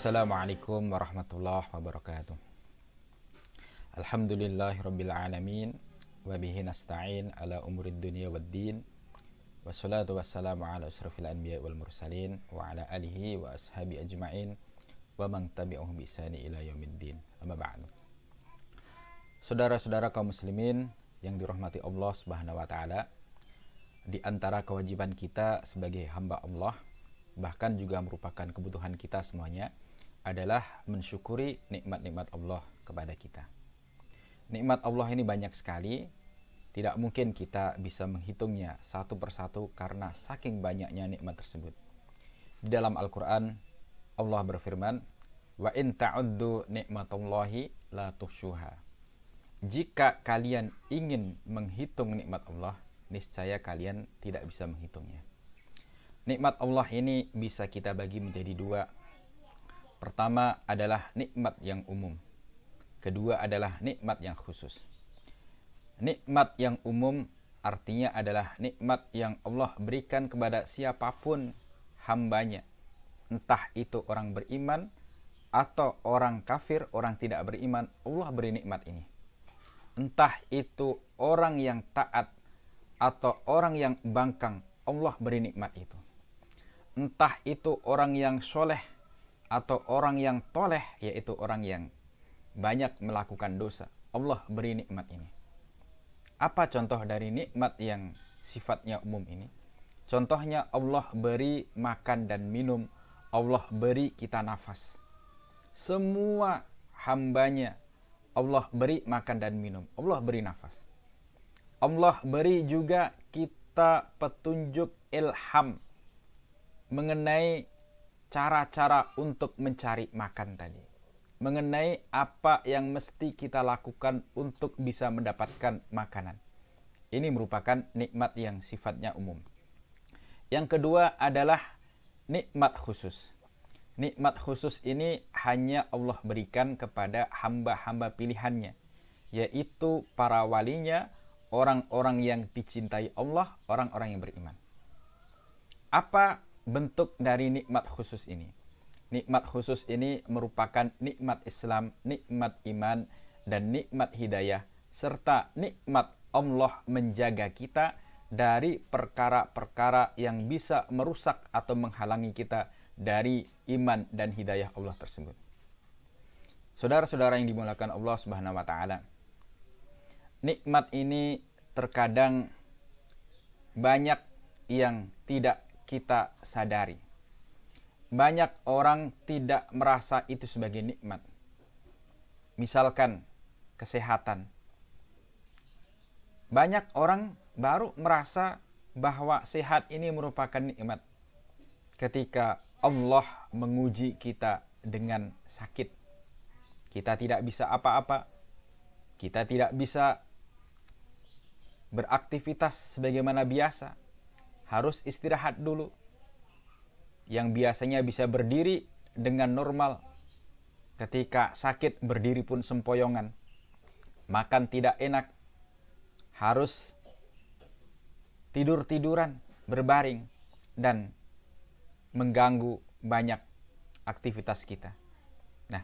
Assalamualaikum warahmatullahi wabarakatuh. Alhamdulillahirrabbilalamin. Wabihi nasta'in ala umurid dunia waddin. Wassalatu wassalamu ala asrafil anbiya wal mursalin. Wa ala alihi wa ashabi ajma'in. Wa man tabi'uhum bi ihsani ila yaumiddin. Amma ba'du. Saudara-saudara kaum muslimin yang dirahmati Allah Subhanahu wa taala, di antara kewajiban kita sebagai hamba Allah, bahkan juga merupakan kebutuhan kita semuanya, adalah mensyukuri nikmat-nikmat Allah kepada kita. Nikmat Allah ini banyak sekali, tidak mungkin kita bisa menghitungnya satu persatu karena saking banyaknya nikmat tersebut. Di dalam Al-Quran, Allah berfirman, "Wa in ta'uddu nikmatallahi la tuhsyuha." Jika kalian ingin menghitung nikmat Allah, niscaya kalian tidak bisa menghitungnya. Nikmat Allah ini bisa kita bagi menjadi dua. Pertama adalah nikmat yang umum. Kedua adalah nikmat yang khusus. Nikmat yang umum artinya adalah nikmat yang Allah berikan kepada siapapun hambanya. Entah itu orang beriman atau orang kafir, orang tidak beriman, Allah beri nikmat ini. Entah itu orang yang taat atau orang yang bangkang, Allah beri nikmat itu. Entah itu orang yang soleh atau orang yang toleh, yaitu orang yang banyak melakukan dosa, Allah beri nikmat ini. Apa contoh dari nikmat yang sifatnya umum ini? Contohnya Allah beri makan dan minum, Allah beri kita nafas. Semua hambanya Allah beri makan dan minum, Allah beri nafas. Allah beri juga kita petunjuk ilham mengenai cara-cara untuk mencari makan tadi. Mengenai apa yang mesti kita lakukan untuk bisa mendapatkan makanan. Ini merupakan nikmat yang sifatnya umum. Yang kedua adalah nikmat khusus. Nikmat khusus ini hanya Allah berikan kepada hamba-hamba pilihannya, yaitu para walinya, orang-orang yang dicintai Allah, orang-orang yang beriman. Apa bentuk dari nikmat khusus ini? Nikmat khusus ini merupakan nikmat Islam, nikmat iman, dan nikmat hidayah, serta nikmat Allah menjaga kita dari perkara-perkara yang bisa merusak atau menghalangi kita dari iman dan hidayah Allah tersebut. Saudara-saudara yang dimuliakan Allah Subhanahu wa taala, nikmat ini terkadang banyak yang tidak kita sadari. Banyak orang tidak merasa itu sebagai nikmat. Misalkan kesehatan. Banyak orang baru merasa bahwa sehat ini merupakan nikmat ketika Allah menguji kita dengan sakit. Kita tidak bisa apa-apa. Kita tidak bisa beraktivitas sebagaimana biasa. Harus istirahat dulu. Yang biasanya bisa berdiri dengan normal, ketika sakit berdiri pun sempoyongan. Makan tidak enak, harus tidur-tiduran, berbaring, dan mengganggu banyak aktivitas kita. Nah,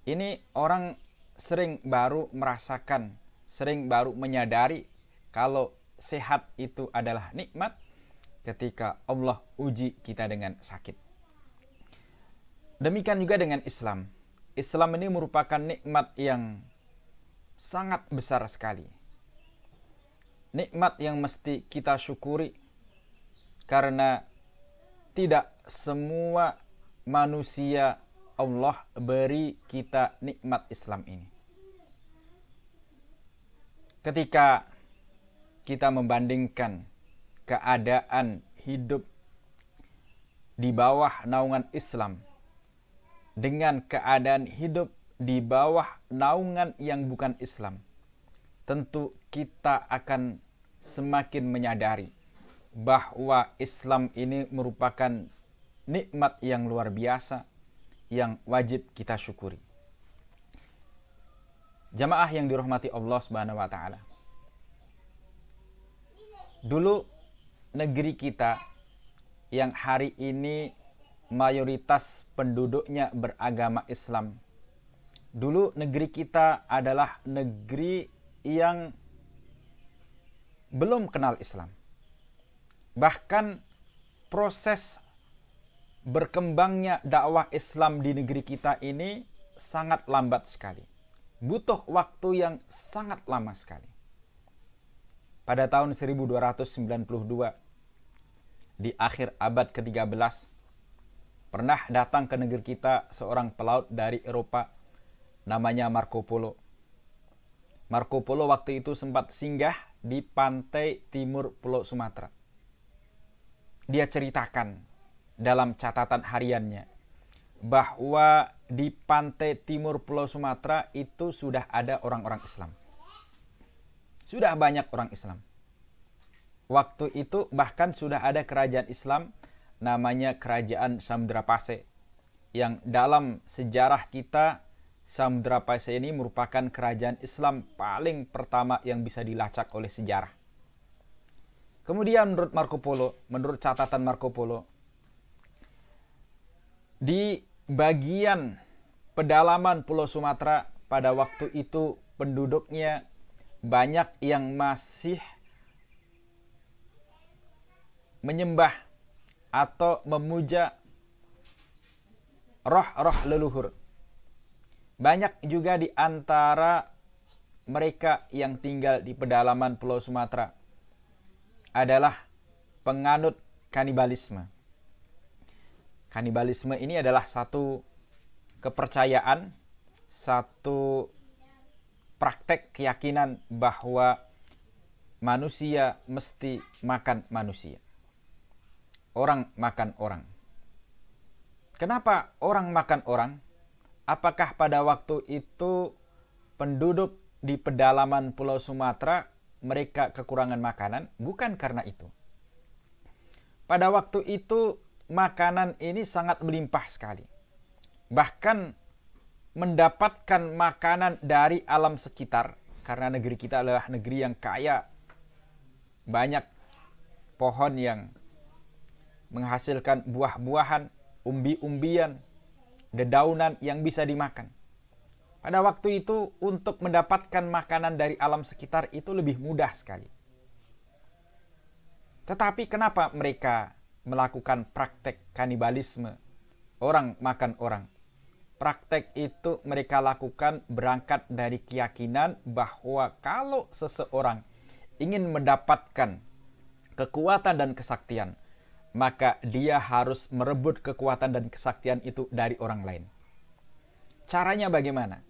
ini orang sering baru merasakan, sering baru menyadari kalau sehat itu adalah nikmat ketika Allah uji kita dengan sakit. Demikian juga dengan Islam. Islam ini merupakan nikmat yang sangat besar sekali. Nikmat yang mesti kita syukuri karena tidak semua manusia Allah beri kita nikmat Islam ini. Ketika kita membandingkan keadaan hidup di bawah naungan Islam dengan keadaan hidup di bawah naungan yang bukan Islam, tentu kita akan semakin menyadari bahwa Islam ini merupakan nikmat yang luar biasa yang wajib kita syukuri. Jamaah yang dirahmati Allah Subhanahu wa taala. Dulu negeri kita yang hari ini mayoritas penduduknya beragama Islam. Dulu negeri kita adalah negeri yang belum kenal Islam. Bahkan proses berkembangnya dakwah Islam di negeri kita ini sangat lambat sekali. Butuh waktu yang sangat lama sekali. Pada tahun 1292, di akhir abad ke-13, pernah datang ke negeri kita seorang pelaut dari Eropa, namanya Marco Polo. Marco Polo waktu itu sempat singgah di pantai timur Pulau Sumatera. Dia ceritakan dalam catatan hariannya bahwa di pantai timur Pulau Sumatera itu sudah ada orang-orang Islam. Sudah banyak orang Islam. Waktu itu bahkan sudah ada kerajaan Islam namanya Kerajaan Samdrapase, yang dalam sejarah kita Samdrapase ini merupakan kerajaan Islam paling pertama yang bisa dilacak oleh sejarah. Kemudian menurut catatan Marco Polo, di bagian pedalaman Pulau Sumatera pada waktu itu penduduknya banyak yang masih menyembah atau memuja roh-roh leluhur. Banyak juga di antara mereka yang tinggal di pedalaman Pulau Sumatera adalah penganut kanibalisme. Kanibalisme ini adalah satu kepercayaan, satu praktek keyakinan bahwa manusia mesti makan manusia. Orang makan orang. Kenapa orang makan orang? Apakah pada waktu itu penduduk di pedalaman Pulau Sumatera mereka kekurangan makanan? Bukan karena itu. Pada waktu itu makanan ini sangat melimpah sekali. Bahkan mendapatkan makanan dari alam sekitar, karena negeri kita adalah negeri yang kaya, banyak pohon yang menghasilkan buah-buahan, umbi-umbian, dedaunan yang bisa dimakan. Pada waktu itu untuk mendapatkan makanan dari alam sekitar itu lebih mudah sekali. Tetapi kenapa mereka melakukan praktek kanibalisme, orang makan orang? Praktek itu mereka lakukan berangkat dari keyakinan bahwa kalau seseorang ingin mendapatkan kekuatan dan kesaktian, maka dia harus merebut kekuatan dan kesaktian itu dari orang lain. Caranya bagaimana?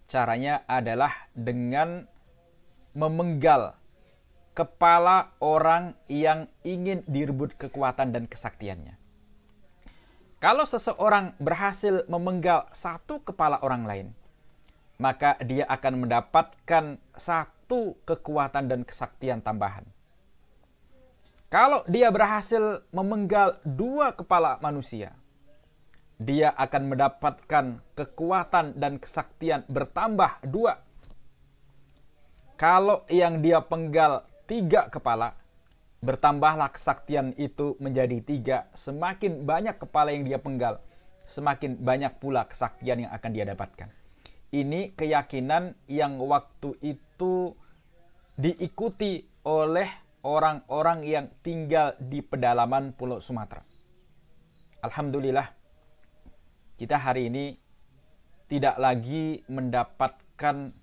Caranya adalah dengan memenggal kepala orang yang ingin direbut kekuatan dan kesaktiannya. Kalau seseorang berhasil memenggal satu kepala orang lain, maka dia akan mendapatkan satu kekuatan dan kesaktian tambahan. Kalau dia berhasil memenggal dua kepala manusia, dia akan mendapatkan kekuatan dan kesaktian bertambah dua. Kalau yang dia penggal 3 kepala, bertambahlah kesaktian itu menjadi 3. Semakin banyak kepala yang dia penggal, semakin banyak pula kesaktian yang akan dia dapatkan. Ini keyakinan yang waktu itu diikuti oleh orang-orang yang tinggal di pedalaman Pulau Sumatera. Alhamdulillah, kita hari ini tidak lagi mendapatkan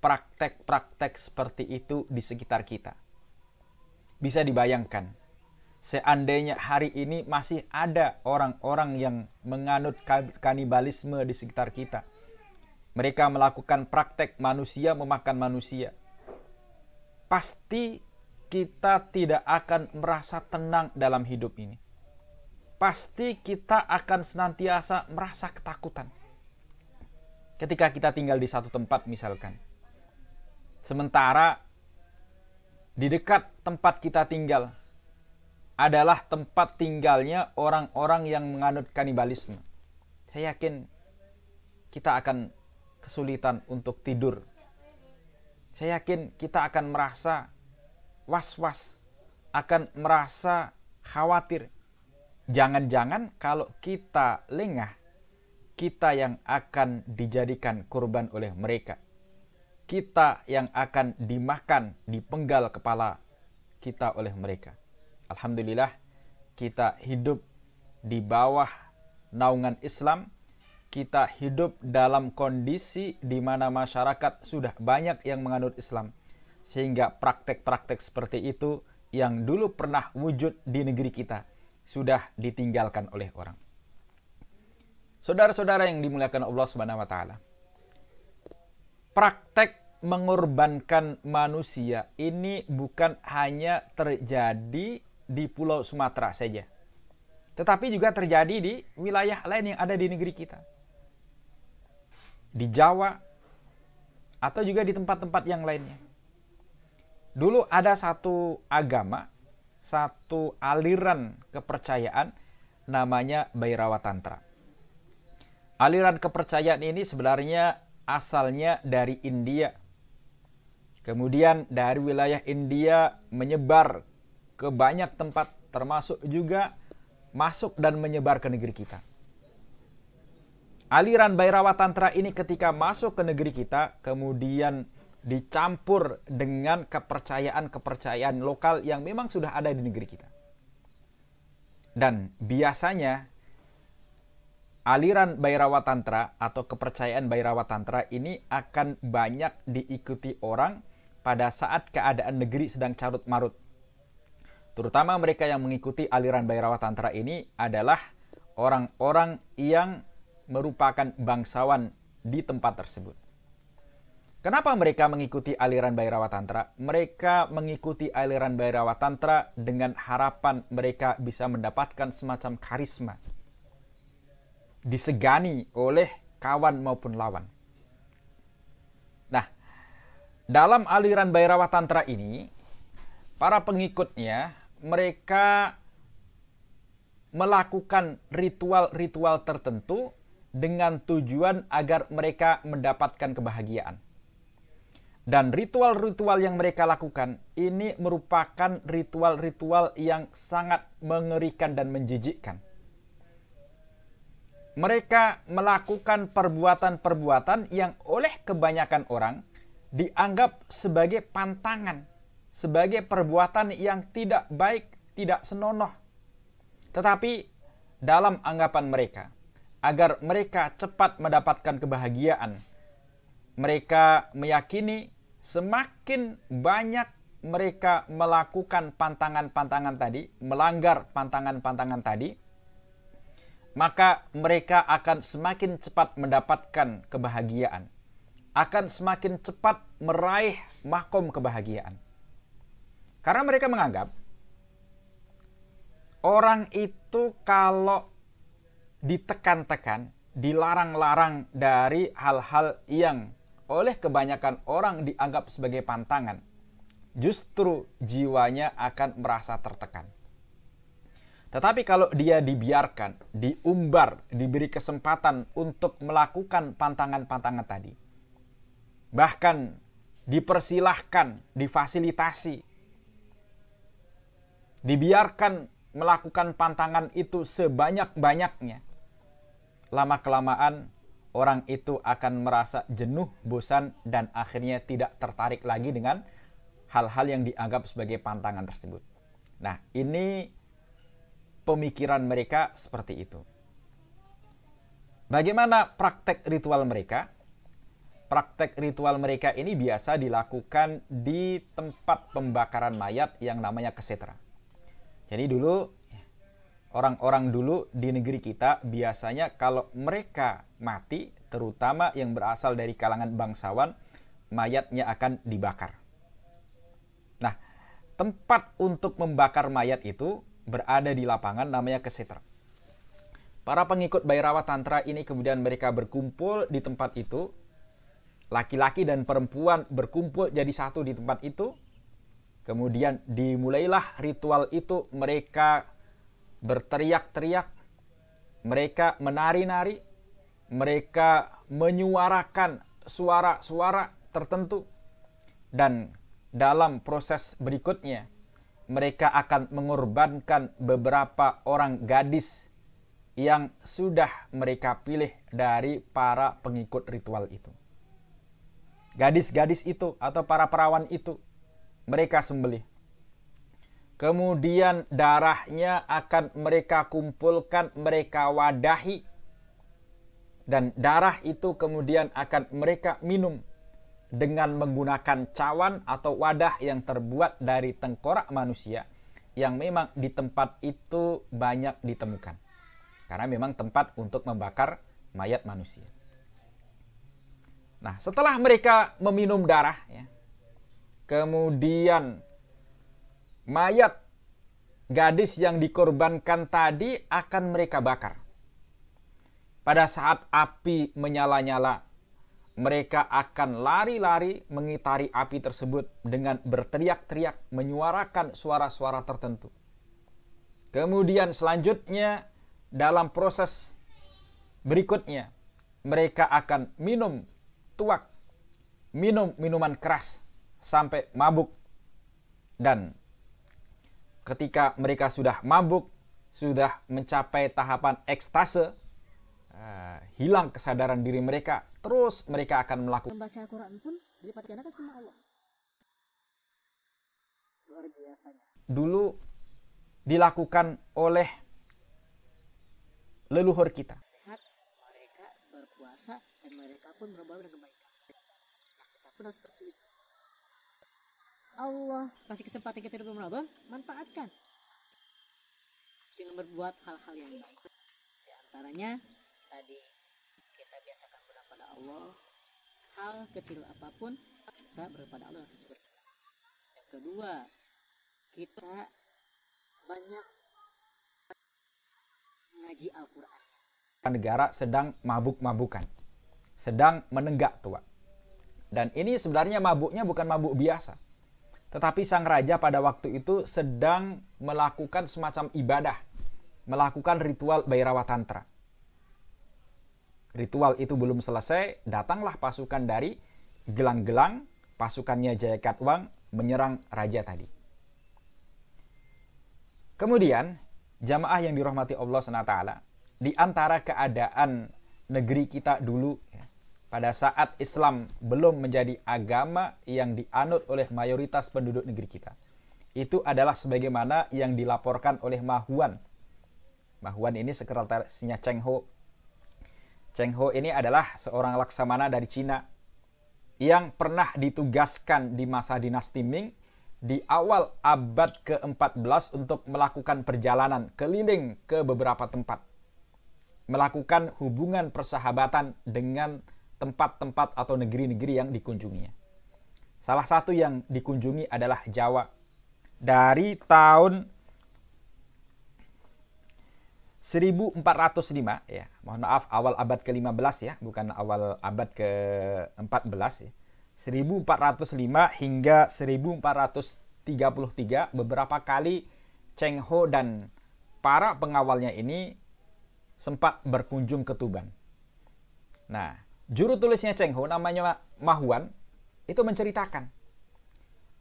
praktek-praktek seperti itu di sekitar kita. Bisa dibayangkan, seandainya hari ini masih ada orang-orang yang menganut kanibalisme di sekitar kita. Mereka melakukan praktek manusia memakan manusia. Pasti kita tidak akan merasa tenang dalam hidup ini. Pasti kita akan senantiasa merasa ketakutan. Ketika kita tinggal di satu tempat misalkan. Sementara di dekat tempat kita tinggal adalah tempat tinggalnya orang-orang yang menganut kanibalisme. Saya yakin kita akan kesulitan untuk tidur. Saya yakin kita akan merasa was-was, akan merasa khawatir. jangan-jangan kalau kita lengah, kita yang akan dijadikan korban oleh mereka. Kita yang akan dimakan, dipenggal kepala kita oleh mereka. Alhamdulillah, kita hidup di bawah naungan Islam. Kita hidup dalam kondisi di mana masyarakat sudah banyak yang menganut Islam. Sehingga praktek-praktek seperti itu yang dulu pernah wujud di negeri kita sudah ditinggalkan oleh orang. Saudara-saudara yang dimuliakan Allah Subhanahu wa taala. Praktek mengorbankan manusia ini bukan hanya terjadi di Pulau Sumatera saja, tetapi juga terjadi di wilayah lain yang ada di negeri kita. Di Jawa atau juga di tempat-tempat yang lainnya. Dulu ada satu agama, satu aliran kepercayaan namanya Bhairava Tantra. Aliran kepercayaan ini sebenarnya asalnya dari India. Kemudian dari wilayah India menyebar ke banyak tempat, termasuk juga masuk dan menyebar ke negeri kita. Aliran Bhairava Tantra ini ketika masuk ke negeri kita, kemudian dicampur dengan kepercayaan-kepercayaan lokal yang memang sudah ada di negeri kita. Dan biasanya aliran Bhairava Tantra atau kepercayaan Bhairava Tantra ini akan banyak diikuti orang pada saat keadaan negeri sedang carut marut. Terutama mereka yang mengikuti aliran Bhairava Tantra ini adalah orang-orang yang merupakan bangsawan di tempat tersebut. Kenapa mereka mengikuti aliran Bhairava Tantra? Mereka mengikuti aliran Bhairava Tantra dengan harapan mereka bisa mendapatkan semacam karisma. Disegani oleh kawan maupun lawan. Nah, dalam aliran Bhairava Tantra ini, para pengikutnya, mereka melakukan ritual-ritual tertentu dengan tujuan agar mereka mendapatkan kebahagiaan. Dan ritual-ritual yang mereka lakukan ini merupakan ritual-ritual yang sangat mengerikan dan menjijikkan. Mereka melakukan perbuatan-perbuatan yang oleh kebanyakan orang dianggap sebagai pantangan, sebagai perbuatan yang tidak baik, tidak senonoh. Tetapi dalam anggapan mereka, agar mereka cepat mendapatkan kebahagiaan, mereka meyakini semakin banyak mereka melakukan pantangan-pantangan tadi, melanggar pantangan-pantangan tadi, maka mereka akan semakin cepat mendapatkan kebahagiaan, akan semakin cepat meraih makom kebahagiaan. Karena mereka menganggap orang itu kalau ditekan-tekan, dilarang-larang dari hal-hal yang oleh kebanyakan orang dianggap sebagai pantangan, justru jiwanya akan merasa tertekan. Tetapi kalau dia dibiarkan, diumbar, diberi kesempatan untuk melakukan pantangan-pantangan tadi, bahkan dipersilahkan, difasilitasi, dibiarkan melakukan pantangan itu sebanyak-banyaknya, lama-kelamaan orang itu akan merasa jenuh, bosan, dan akhirnya tidak tertarik lagi dengan hal-hal yang dianggap sebagai pantangan tersebut. Nah, ini pemikiran mereka seperti itu. Bagaimana praktek ritual mereka? Praktek ritual mereka ini biasa dilakukan di tempat pembakaran mayat yang namanya kesetra. Jadi dulu orang-orang dulu di negeri kita biasanya kalau mereka mati, terutama yang berasal dari kalangan bangsawan, mayatnya akan dibakar. Nah, tempat untuk membakar mayat itu berada di lapangan namanya kesetra. Para pengikut Bhairava Tantra ini kemudian mereka berkumpul di tempat itu. Laki-laki dan perempuan berkumpul jadi satu di tempat itu. Kemudian dimulailah ritual itu, mereka berteriak-teriak, mereka menari-nari, mereka menyuarakan suara-suara tertentu. Dan dalam proses berikutnya, mereka akan mengorbankan beberapa orang gadis yang sudah mereka pilih dari para pengikut ritual itu. Gadis-gadis itu atau para perawan itu mereka sembelih. Kemudian darahnya akan mereka kumpulkan, mereka wadahi. Dan darah itu kemudian akan mereka minum dengan menggunakan cawan atau wadah yang terbuat dari tengkorak manusia yang memang di tempat itu banyak ditemukan. Karena memang tempat untuk membakar mayat manusia. Nah, setelah mereka meminum darah, ya, kemudian mayat gadis yang dikorbankan tadi akan mereka bakar. Pada saat api menyala-nyala, mereka akan lari-lari mengitari api tersebut dengan berteriak-teriak, menyuarakan suara-suara tertentu. Kemudian selanjutnya, dalam proses berikutnya, mereka akan minum tuak, minum minuman keras, sampai mabuk. Dan ketika mereka sudah mabuk, sudah mencapai tahapan ekstase, hilang kesadaran diri mereka, terus mereka akan melakukan membaca Al-Quran pun dilipat gandakan sama Allah. Luar biasanya. Dulu dilakukan oleh leluhur kita. Sehat, mereka berpuasa dan mereka pun berbuat kebaikan. Nah, kita pun harus seperti itu. Allah kasih kesempatan kita di bulan Ramadan, manfaatkan dengan berbuat hal-hal yang baik. Di antaranya tadi kita biasakan berdoa pada Allah, hal kecil apapun kita berdoa pada Allah. Yang kedua, kita banyak mengaji Al-Quran. Negara sedang mabuk-mabukan, sedang menenggak tua. Dan ini sebenarnya mabuknya bukan mabuk biasa, tetapi sang raja pada waktu itu sedang melakukan semacam ibadah, melakukan ritual Bhairava Tantra. Ritual itu belum selesai, datanglah pasukan dari gelang-gelang, pasukannya Jayakatwang menyerang raja tadi. Kemudian, jamaah yang dirahmati Allah SWT, di antara keadaan negeri kita dulu, ya, pada saat Islam belum menjadi agama yang dianut oleh mayoritas penduduk negeri kita, itu adalah sebagaimana yang dilaporkan oleh Ma Huan. Ma Huan ini sekretarisnya Cheng Ho. Cheng Ho ini adalah seorang laksamana dari Cina yang pernah ditugaskan di masa dinasti Ming di awal abad ke-14 untuk melakukan perjalanan keliling ke beberapa tempat, melakukan hubungan persahabatan dengan tempat-tempat atau negeri-negeri yang dikunjunginya. Salah satu yang dikunjungi adalah Jawa. Dari tahun 1405, ya, mohon maaf, awal abad ke-15 ya, bukan awal abad ke-14 ya. 1405 hingga 1433 beberapa kali Cheng Ho dan para pengawalnya ini sempat berkunjung ke Tuban. Nah, juru tulisnya Cheng Ho namanya Ma Huan itu menceritakan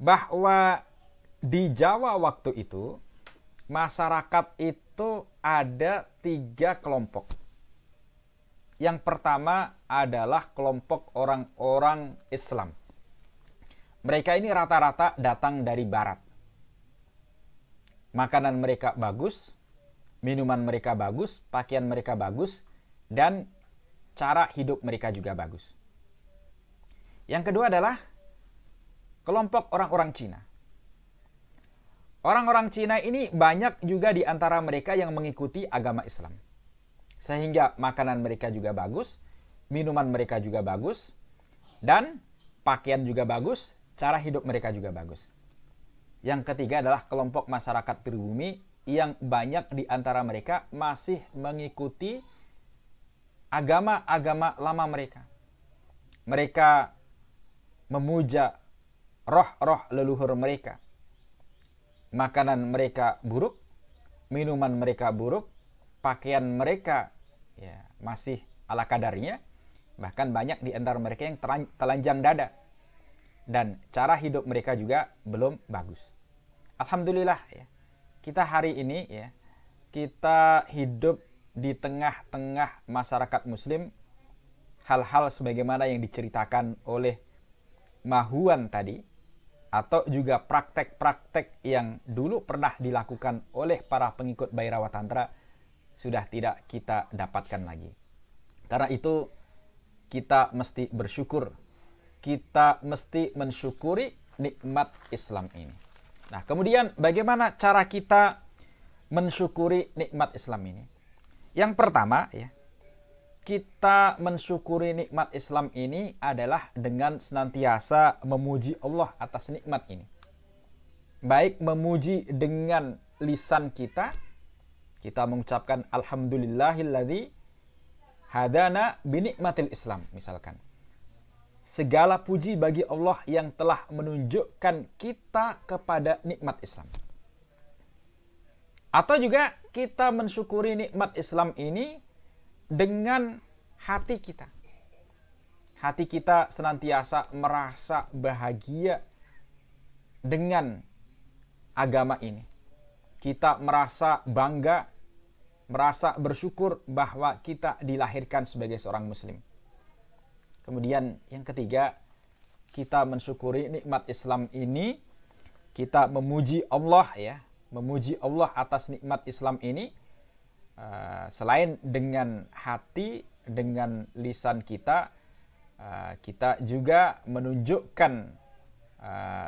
bahwa di Jawa waktu itu masyarakat itu ada 3 kelompok. Yang pertama adalah kelompok orang-orang Islam. Mereka ini rata-rata datang dari barat. Makanan mereka bagus, minuman mereka bagus, pakaian mereka bagus, dan cara hidup mereka juga bagus. Yang kedua adalah kelompok orang-orang Cina. Orang-orang Cina ini banyak juga di antara mereka yang mengikuti agama Islam. Sehingga makanan mereka juga bagus, minuman mereka juga bagus, dan pakaian juga bagus, cara hidup mereka juga bagus. Yang ketiga adalah kelompok masyarakat pribumi yang banyak di antara mereka masih mengikuti agama-agama lama mereka. Mereka memuja roh-roh leluhur mereka. Makanan mereka buruk, minuman mereka buruk, pakaian mereka ya masih ala kadarnya, bahkan banyak di antara mereka yang telanjang dada, dan cara hidup mereka juga belum bagus. alhamdulillah ya, kita hari ini ya, kita hidup di tengah-tengah masyarakat muslim, hal-hal sebagaimana yang diceritakan oleh Mahuan tadi, atau juga praktek-praktek yang dulu pernah dilakukan oleh para pengikut Bhairawa Tantra sudah tidak kita dapatkan lagi. Karena itu kita mesti bersyukur, kita mesti mensyukuri nikmat Islam ini. Nah, kemudian bagaimana cara kita mensyukuri nikmat Islam ini? Yang pertama ya, kita mensyukuri nikmat Islam ini adalah dengan senantiasa memuji Allah atas nikmat ini. Baik memuji dengan lisan kita mengucapkan alhamdulillahilladzi hadana binikmatil Islam misalkan. Segala puji bagi Allah yang telah menunjukkan kita kepada nikmat Islam. Atau juga kita mensyukuri nikmat Islam ini dengan hati kita. Hati kita senantiasa merasa bahagia dengan agama ini. Kita merasa bangga, merasa bersyukur bahwa kita dilahirkan sebagai seorang muslim. Kemudian yang ketiga, kita mensyukuri nikmat Islam ini, kita memuji Allah ya, memuji Allah atas nikmat Islam ini, selain dengan hati, dengan lisan kita, kita juga menunjukkan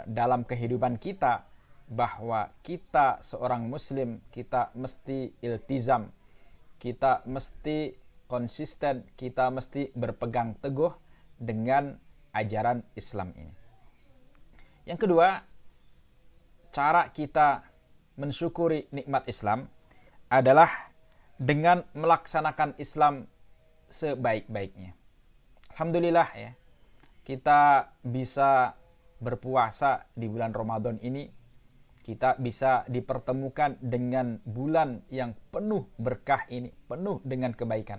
dalam kehidupan kita bahwa kita seorang muslim, kita mesti iltizam, kita mesti konsisten, kita mesti berpegang teguh dengan ajaran Islam ini. Yang kedua, cara kita mensyukuri nikmat Islam adalah dengan melaksanakan Islam sebaik-baiknya. Alhamdulillah ya, kita bisa berpuasa di bulan Ramadan ini, kita bisa dipertemukan dengan bulan yang penuh berkah ini, penuh dengan kebaikan.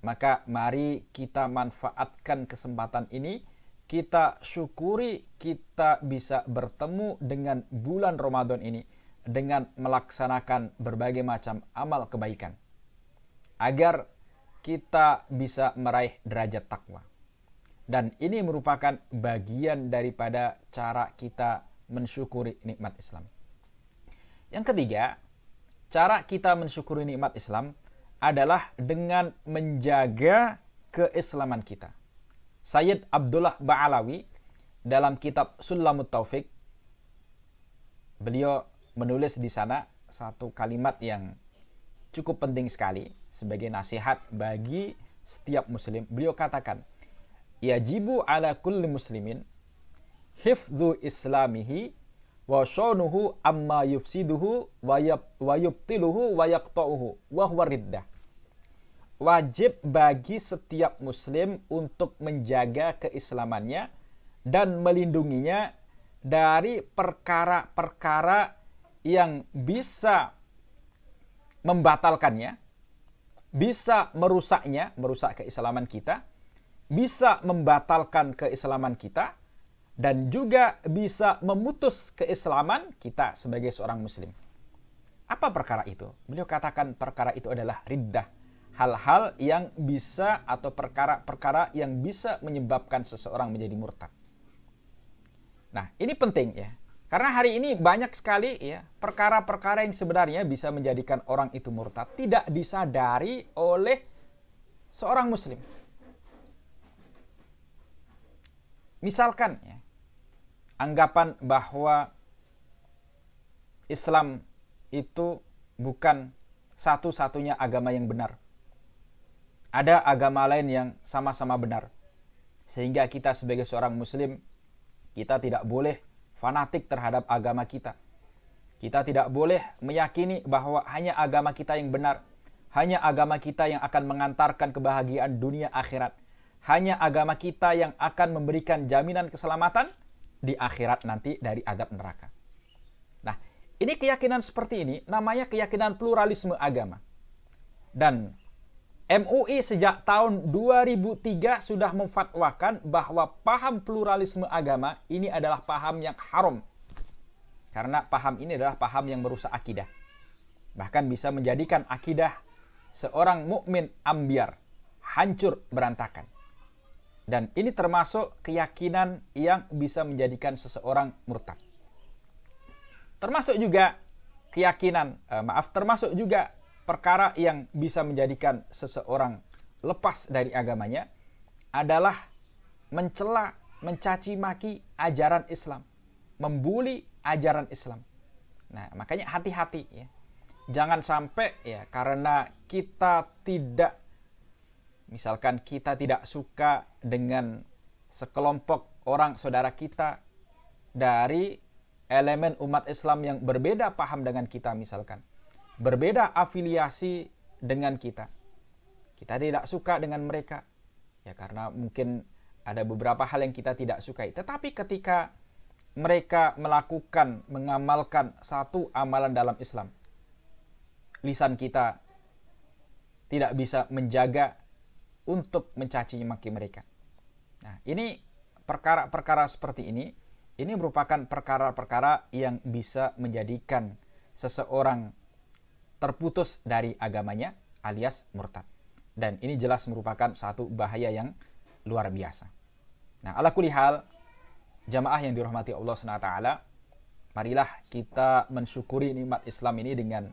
Maka mari kita manfaatkan kesempatan ini, kita syukuri kita bisa bertemu dengan bulan Ramadan ini dengan melaksanakan berbagai macam amal kebaikan, agar kita bisa meraih derajat takwa. Dan ini merupakan bagian daripada cara kita mensyukuri nikmat Islam. Yang ketiga, cara kita mensyukuri nikmat Islam adalah dengan menjaga keislaman kita. Sayyid Abdullah Ba'alawi dalam kitab Sulamut Taufik, beliau menulis di sana satu kalimat yang cukup penting sekali sebagai nasihat bagi setiap muslim. Beliau katakan, yajibu ala kulli muslimin hifdzu islamihi wa syaunuhu amma yufsiduhu wa yubtiluhu wa yaqta'uhu wa huwa riddah. Wajib bagi setiap muslim untuk menjaga keislamannya dan melindunginya dari perkara-perkara yang bisa membatalkannya, bisa merusaknya, merusak keislaman kita, bisa membatalkan keislaman kita, dan juga bisa memutus keislaman kita sebagai seorang muslim. Apa perkara itu? Beliau katakan perkara itu adalah riddah. Hal-hal yang bisa atau perkara-perkara yang bisa menyebabkan seseorang menjadi murtad. Nah, ini penting ya. Karena hari ini banyak sekali ya perkara-perkara yang sebenarnya bisa menjadikan orang itu murtad tidak disadari oleh seorang muslim. Misalkan ya, anggapan bahwa Islam itu bukan satu-satunya agama yang benar. Ada agama lain yang sama-sama benar. Sehingga kita sebagai seorang muslim, kita tidak boleh fanatik terhadap agama kita. Kita tidak boleh meyakini bahwa hanya agama kita yang benar. Hanya agama kita yang akan mengantarkan kebahagiaan dunia akhirat. Hanya agama kita yang akan memberikan jaminan keselamatan di akhirat nanti dari azab neraka. Nah, ini keyakinan seperti ini namanya keyakinan pluralisme agama. Dan MUI sejak tahun 2003 sudah memfatwakan bahwa paham pluralisme agama ini adalah paham yang haram. Karena paham ini adalah paham yang merusak akidah. Bahkan bisa menjadikan akidah seorang mukmin ambyar, hancur berantakan. Dan ini termasuk keyakinan yang bisa menjadikan seseorang murtad. Termasuk juga termasuk juga perkara yang bisa menjadikan seseorang lepas dari agamanya adalah mencela, mencaci maki ajaran Islam, membuli ajaran Islam. Nah, makanya hati-hati ya. Jangan sampai ya karena misalkan kita tidak suka dengan sekelompok orang saudara kita dari elemen umat Islam yang berbeda paham dengan kita misalkan, berbeda afiliasi dengan kita. Kita tidak suka dengan mereka ya karena mungkin ada beberapa hal yang kita tidak sukai. Tetapi ketika mereka mengamalkan satu amalan dalam Islam, lisan kita tidak bisa menjaga untuk mencaci maki mereka. Nah, ini perkara-perkara seperti ini merupakan perkara-perkara yang bisa menjadikan seseorang terputus dari agamanya alias murtad. Dan ini jelas merupakan satu bahaya yang luar biasa. Nah, ala kulli hal, jamaah yang dirahmati Allah SWT, marilah kita mensyukuri nikmat Islam ini dengan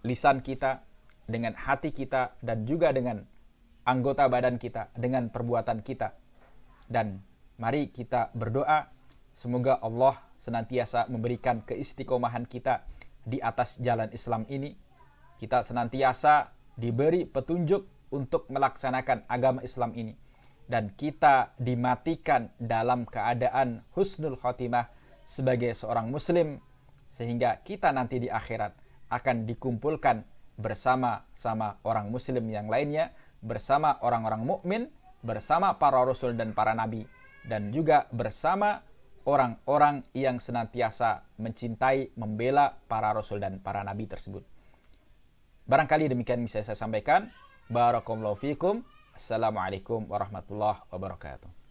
lisan kita, dengan hati kita, dan juga dengan anggota badan kita, dengan perbuatan kita. Dan mari kita berdoa, semoga Allah senantiasa memberikan keistiqomahan kita di atas jalan Islam ini. Kita senantiasa diberi petunjuk untuk melaksanakan agama Islam ini. Dan kita dimatikan dalam keadaan husnul khotimah sebagai seorang muslim, sehingga kita nanti di akhirat akan dikumpulkan bersama-sama orang muslim yang lainnya, bersama orang-orang mukmin, bersama para rasul dan para nabi, dan juga bersama orang-orang yang senantiasa mencintai, membela para rasul dan para nabi tersebut. Barangkali demikian bisa saya sampaikan. Barakallahu fikum. Assalamualaikum warahmatullahi wabarakatuh.